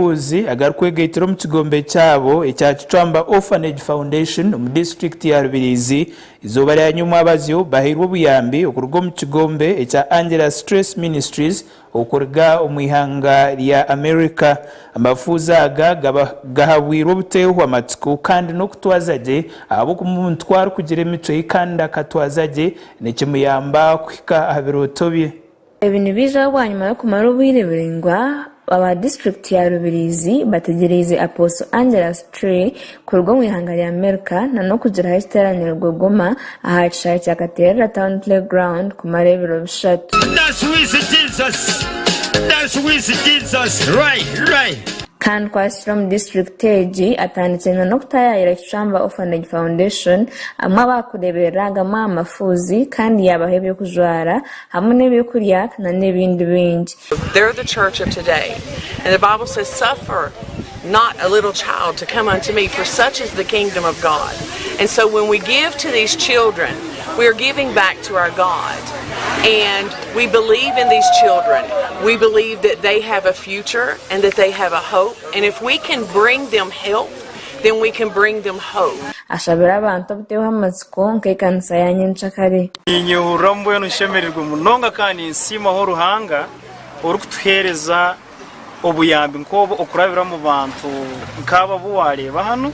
Obufuuzi agarukwegaitira mu kigombe cyabo ekya Kitwamba Orphanage Foundation mu district ya Rubirizi izoba lya nyuma abazyo bahirwa obuyambi okuruga mu kigombe ekya Angela Stress Ministries okuruga omwihanga lya America. Amafuuzi aga gahabwirwa obuteehwa amatsiko kandi n'okutwazaje abo kumutwara kugira emico y'ikanda katwazaje nekimuyamba kuhika ahabiroto bye. Ibintu biza bwanyuma yo kumara ubwire burengwa aba district ya Rubirizi bategereze Apostle Angela Stray ku rugo mu ihanga rya America na no kugira iteraniro Goma ahaca cya Katera Town Playground ku marebero bishatu. That's with Jesus. Right. Kandi kwasira mu district teji atanditse no kutayira Kitwamba Orphanage Foundation amwe bakureberaga amafuuzi kandi yabahebye kujwara hamwe n'ebyo kurya na n'ebindi bindi. They're the church of today, and the Bible says, "Suffer not a little child to come unto me, for such is the kingdom of God." And so when we give to these children, we are giving back to our God. And we believe in these children. We believe that they have a future and that they have a hope. And if we can bring them help, then we can bring them hope. Ashabira abantu biteho amatsiko nkekanisa yanyenchakare. Inyorambo yanushemererwe munonga kandi insima ho ruhanga urukutuhereza obuyambi nkobo okurabira mu bantu nkaba buwareba hano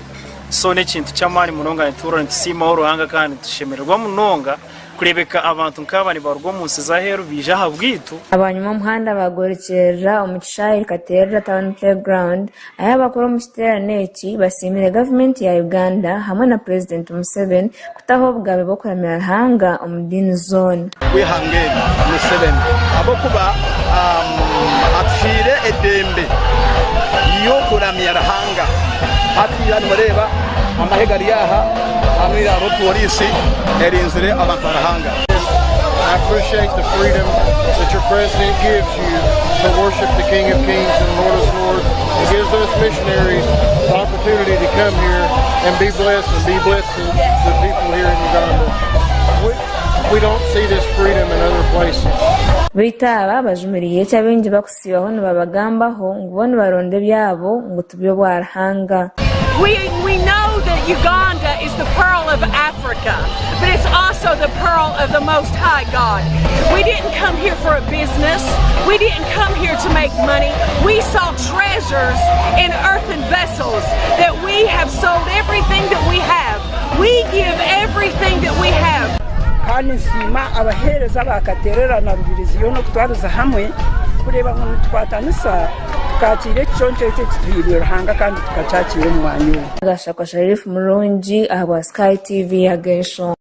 so nekintu cyamani munonga ntura nsima ho ruhanga kandi tushemererwa munonga kurebeka abantu nk'abani barwo munsi za heru bija habwitu. Abanyuma muhanda bagorekera umucishayi Katera Town Playground aya bakora mu kiterane ki basimire government ya Uganda hamwe na President Museveni kutaho bwabe bokuramira hanga umudini zone. Wihange Museveni abokuba atfire edembe yo kuramira hanga hati yani mureba amahegari yaha amira abo polisi erinzire abantu barahanga. I appreciate the freedom that your president gives you to worship the King of Kings and Lord of Lords. It gives us missionaries the opportunity to come here and be blessed the people here in Uganda. We don't see this freedom in other places. Bitaba bajumiriye cyabinje bakusibaho babagambaho ngubone baronde byabo ngo tubyo bwarahanga. We know that Uganda is the pearl of Africa, but it's also the pearl of the Most High God. We didn't come here for a business. We didn't come here to make money. We saw treasures in earthen vessels that we have sold everything that we have. We give everything that we have. Kandi nsima abahereza bakaterera na Rubirizi yo no kutwaruza hamwe kureba ngo twatanisa tukakire cyonce cyitwibira hanga kandi tukacakire mu wanyu. Agashaka Sharif Murungi ahwa Sky TV ya Gesho.